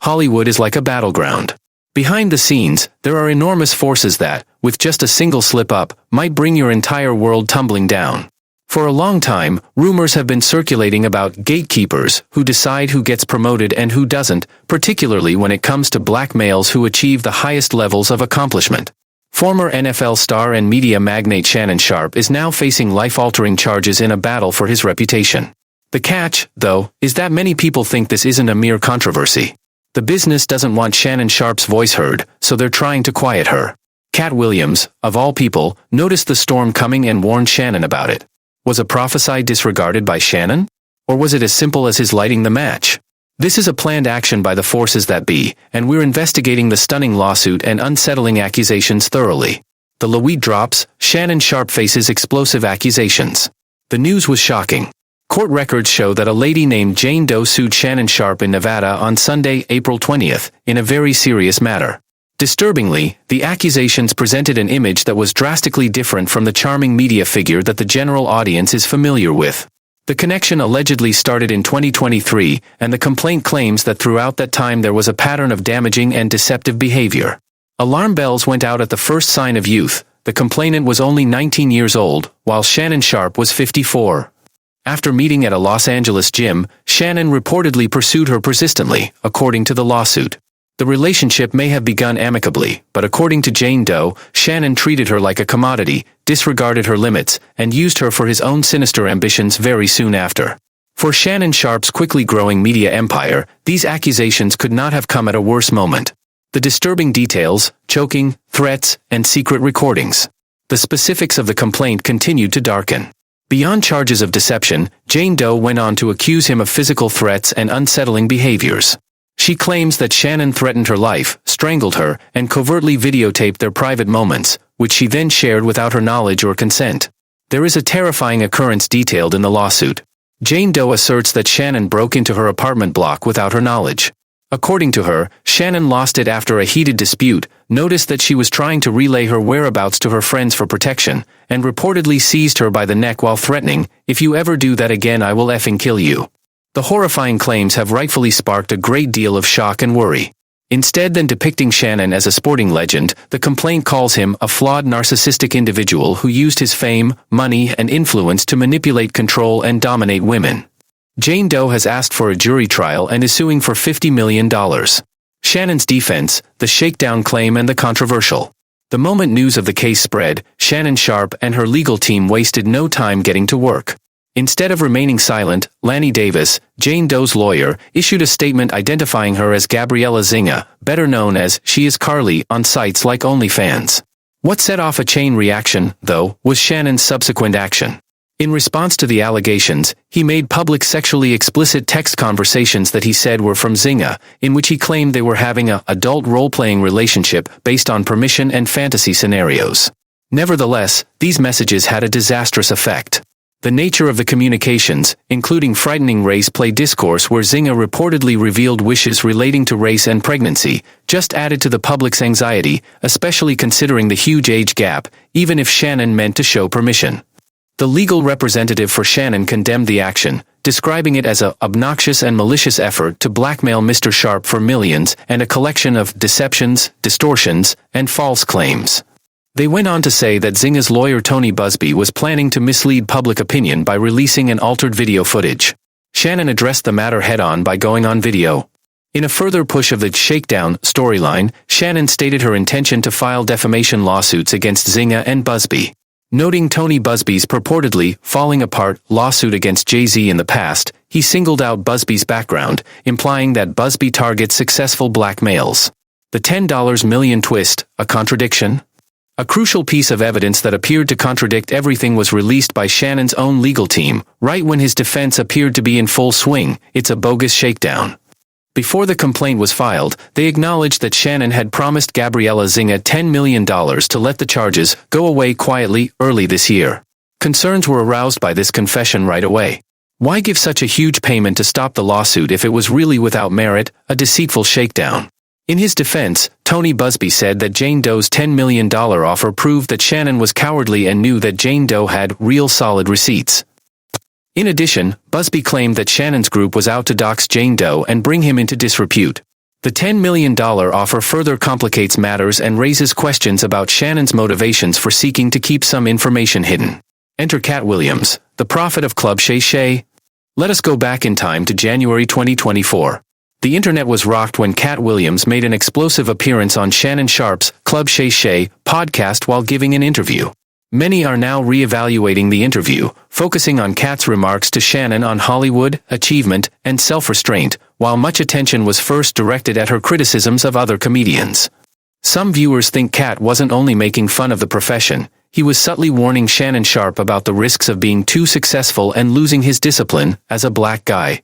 Hollywood is like a battleground. Behind the scenes, there are enormous forces that, with just a single slip-up, might bring your entire world tumbling down. For a long time, rumors have been circulating about gatekeepers, who decide who gets promoted and who doesn't, particularly when it comes to black males who achieve the highest levels of accomplishment. Former NFL star and media magnate Shannon Sharpe is now facing life-altering charges in a battle for his reputation. The catch, though, is that many people think this isn't a mere controversy. The business doesn't want Shannon Sharpe's voice heard, so they're trying to quiet her. Katt Williams, of all people, noticed the storm coming and warned Shannon about it. Was a prophecy disregarded by Shannon? Or was it as simple as his lighting the match? This is a planned action by the forces that be, and we're investigating the stunning lawsuit and unsettling accusations thoroughly. The Louis drops, Shannon Sharpe faces explosive accusations. The news was shocking. Court records show that a lady named Jane Doe sued Shannon Sharpe in Nevada on Sunday, April 20th, in a very serious matter. Disturbingly, the accusations presented an image that was drastically different from the charming media figure that the general audience is familiar with. The connection allegedly started in 2023, and the complaint claims that throughout that time there was a pattern of damaging and deceptive behavior. Alarm bells went out at the first sign of youth. The complainant was only 19 years old, while Shannon Sharpe was 54. After meeting at a Los Angeles gym, Shannon reportedly pursued her persistently, according to the lawsuit. The relationship may have begun amicably, but according to Jane Doe, Shannon treated her like a commodity, disregarded her limits, and used her for his own sinister ambitions very soon after. For Shannon Sharpe's quickly growing media empire, these accusations could not have come at a worse moment. The disturbing details, choking, threats, and secret recordings. The specifics of the complaint continued to darken. Beyond charges of deception, Jane Doe went on to accuse him of physical threats and unsettling behaviors. She claims that Shannon threatened her life, strangled her, and covertly videotaped their private moments, which she then shared without her knowledge or consent. There is a terrifying occurrence detailed in the lawsuit. Jane Doe asserts that Shannon broke into her apartment block without her knowledge. According to her, Shannon lost it after a heated dispute, noticed that she was trying to relay her whereabouts to her friends for protection, and reportedly seized her by the neck while threatening, "If you ever do that again, I will effing kill you." The horrifying claims have rightfully sparked a great deal of shock and worry. Instead than depicting Shannon as a sporting legend, the complaint calls him a flawed narcissistic individual who used his fame, money, and influence to manipulate, control, and dominate women. Jane Doe has asked for a jury trial and is suing for $50 million. Shannon's defense, the shakedown claim, and the controversial. The moment news of the case spread, Shannon Sharpe and her legal team wasted no time getting to work. Instead of remaining silent, Lanny Davis, Jane Doe's lawyer, issued a statement identifying her as Gabriella Zinga, better known as She Is Carly, on sites like OnlyFans. What set off a chain reaction, though, was Shannon's subsequent action. In response to the allegations, he made public sexually explicit text conversations that he said were from Zinga, in which he claimed they were having a adult role-playing relationship based on permission and fantasy scenarios. Nevertheless, these messages had a disastrous effect. The nature of the communications, including frightening race play discourse where Zinga reportedly revealed wishes relating to race and pregnancy, just added to the public's anxiety, especially considering the huge age gap, even if Shannon meant to show permission. The legal representative for Shannon condemned the action, describing it as an obnoxious and malicious effort to blackmail Mr. Sharpe for millions and a collection of deceptions, distortions, and false claims. They went on to say that Zinga's lawyer Tony Busby was planning to mislead public opinion by releasing an altered video footage. Shannon addressed the matter head-on by going on video. In a further push of the shakedown storyline, Shannon stated her intention to file defamation lawsuits against Zinga and Busby. Noting Tony Busby's purportedly falling apart lawsuit against Jay-Z in the past, he singled out Busby's background, implying that Busby targets successful black males. The $10 million twist, a contradiction? A crucial piece of evidence that appeared to contradict everything was released by Shannon's own legal team, right when his defense appeared to be in full swing. It's a bogus shakedown. Before the complaint was filed, they acknowledged that Shannon had promised Gabriella Zinga $10 million to let the charges go away quietly early this year. Concerns were aroused by this confession right away. Why give such a huge payment to stop the lawsuit if it was really without merit, a deceitful shakedown? In his defense, Tony Busby said that Jane Doe's $10 million offer proved that Shannon was cowardly and knew that Jane Doe had real solid receipts. In addition, Busby claimed that Shannon's group was out to dox Jane Doe and bring him into disrepute. The $10 million offer further complicates matters and raises questions about Shannon's motivations for seeking to keep some information hidden. Enter Katt Williams, the prophet of Club Shay Shay. Let us go back in time to January 2024. The internet was rocked when Katt Williams made an explosive appearance on Shannon Sharpe's Club Shay Shay podcast while giving an interview. Many are now re-evaluating the interview, focusing on Katt's remarks to Shannon on Hollywood, achievement, and self-restraint, while much attention was first directed at her criticisms of other comedians. Some viewers think Katt wasn't only making fun of the profession, he was subtly warning Shannon Sharpe about the risks of being too successful and losing his discipline as a black guy.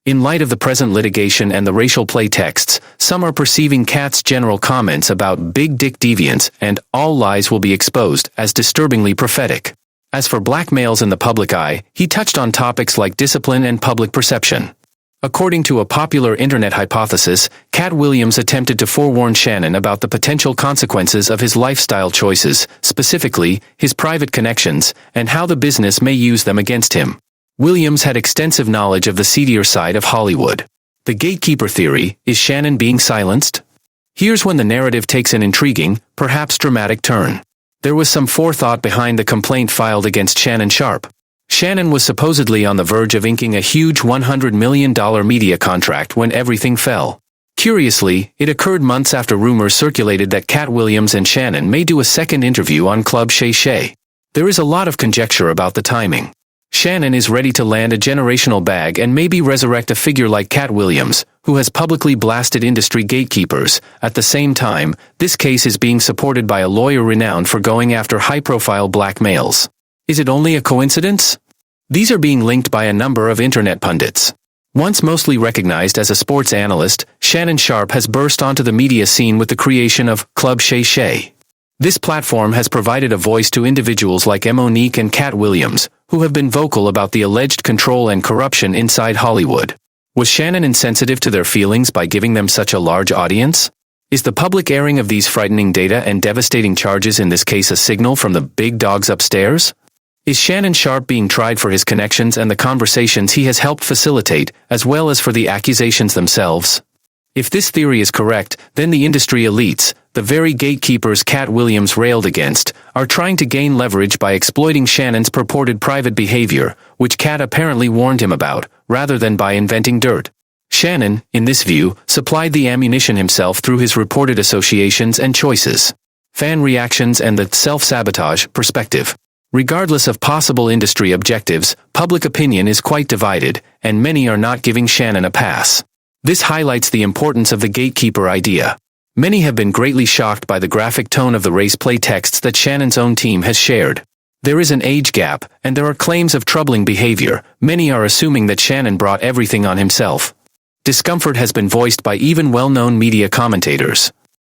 In light of the present litigation and the racial play texts, some are perceiving Katt's general comments about big dick deviance and all lies will be exposed as disturbingly prophetic. As for black males in the public eye, he touched on topics like discipline and public perception. According to a popular internet hypothesis, Katt Williams attempted to forewarn Shannon about the potential consequences of his lifestyle choices, specifically, his private connections, and how the business may use them against him. Williams had extensive knowledge of the seedier side of Hollywood. The gatekeeper theory, is Shannon being silenced? Here's when the narrative takes an intriguing, perhaps dramatic turn. There was some forethought behind the complaint filed against Shannon Sharpe. Shannon was supposedly on the verge of inking a huge $100 million media contract when everything fell. Curiously, it occurred months after rumors circulated that Katt Williams and Shannon may do a second interview on Club Shay Shay. There is a lot of conjecture about the timing. Shannon is ready to land a generational bag and maybe resurrect a figure like Katt Williams, who has publicly blasted industry gatekeepers. At the same time, this case is being supported by a lawyer renowned for going after high-profile black males. Is it only a coincidence? These are being linked by a number of internet pundits. Once mostly recognized as a sports analyst, Shannon Sharpe has burst onto the media scene with the creation of Club Shay Shay. This platform has provided a voice to individuals like Monique and Katt Williams, who have been vocal about the alleged control and corruption inside Hollywood. Was Shannon insensitive to their feelings by giving them such a large audience? Is the public airing of these frightening data and devastating charges in this case a signal from the big dogs upstairs? Is Shannon Sharpe being tried for his connections and the conversations he has helped facilitate, as well as for the accusations themselves? If this theory is correct, then the industry elites, the very gatekeepers Katt Williams railed against, are trying to gain leverage by exploiting Shannon's purported private behavior, which Katt apparently warned him about, rather than by inventing dirt. Shannon, in this view, supplied the ammunition himself through his reported associations and choices. Fan reactions and the self-sabotage perspective. Regardless of possible industry objectives, public opinion is quite divided, and many are not giving Shannon a pass. This highlights the importance of the gatekeeper idea. Many have been greatly shocked by the graphic tone of the race play texts that Shannon's own team has shared. There is an age gap, and there are claims of troubling behavior. Many are assuming that Shannon brought everything on himself. Discomfort has been voiced by even well-known media commentators.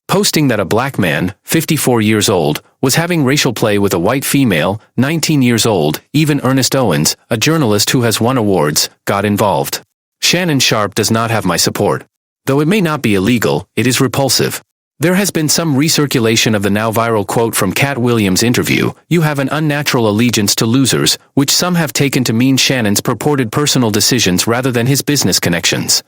Posting that a black man, 54 years old, was having racial play with a white female, 19 years old, even Ernest Owens, a journalist who has won awards, got involved. Shannon Sharpe does not have my support. Though it may not be illegal, it is repulsive. There has been some recirculation of the now viral quote from Katt Williams' interview, "You have an unnatural allegiance to losers," which some have taken to mean Shannon's purported personal decisions rather than his business connections.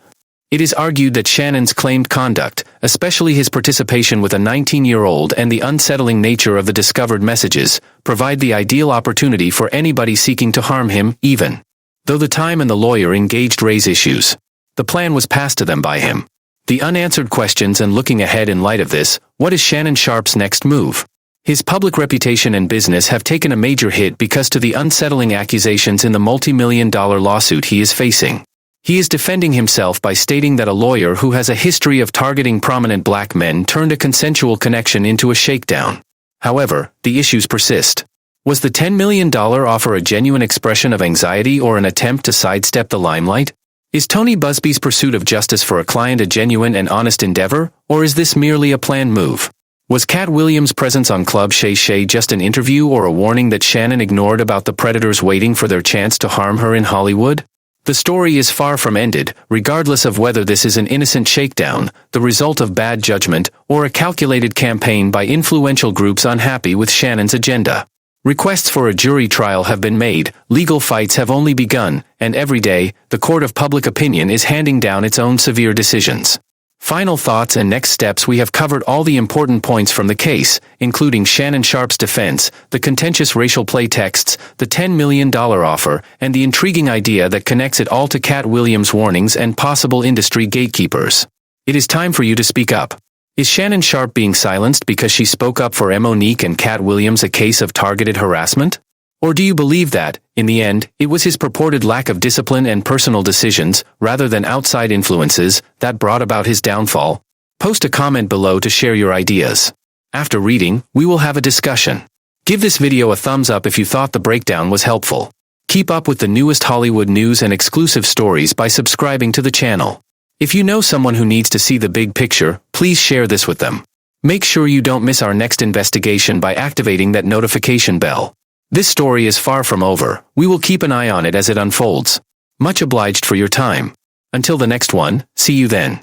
It is argued that Shannon's claimed conduct, especially his participation with a 19-year-old and the unsettling nature of the discovered messages, provide the ideal opportunity for anybody seeking to harm him, even though the time and the lawyer engaged raise issues. The plan was passed to them by him. The unanswered questions and looking ahead in light of this, what is Shannon Sharpe's next move? His public reputation and business have taken a major hit because to the unsettling accusations in the multi-million-dollar lawsuit he is facing. He is defending himself by stating that a lawyer who has a history of targeting prominent black men turned a consensual connection into a shakedown. However, the issues persist. Was the $10 million offer a genuine expression of anxiety or an attempt to sidestep the limelight? Is Tony Busby's pursuit of justice for a client a genuine and honest endeavor, or is this merely a planned move? Was Katt Williams' presence on Club Shay Shay just an interview or a warning that Shannon ignored about the predators waiting for their chance to harm her in Hollywood? The story is far from ended, regardless of whether this is an innocent shakedown, the result of bad judgment, or a calculated campaign by influential groups unhappy with Shannon's agenda. Requests for a jury trial have been made, legal fights have only begun, and every day, the court of public opinion is handing down its own severe decisions. Final thoughts and next steps. We have covered all the important points from the case, including Shannon Sharpe's defense, the contentious racial play texts, the $10 million offer, and the intriguing idea that connects it all to Katt Williams' warnings and possible industry gatekeepers. It is time for you to speak up. Is Shannon Sharpe being silenced because she spoke up for Monique and Katt Williams a case of targeted harassment? Or do you believe that, in the end, it was his purported lack of discipline and personal decisions, rather than outside influences, that brought about his downfall? Post a comment below to share your ideas. After reading, we will have a discussion. Give this video a thumbs up if you thought the breakdown was helpful. Keep up with the newest Hollywood news and exclusive stories by subscribing to the channel. If you know someone who needs to see the big picture, please share this with them. Make sure you don't miss our next investigation by activating that notification bell. This story is far from over. We will keep an eye on it as it unfolds. Much obliged for your time. Until the next one, see you then.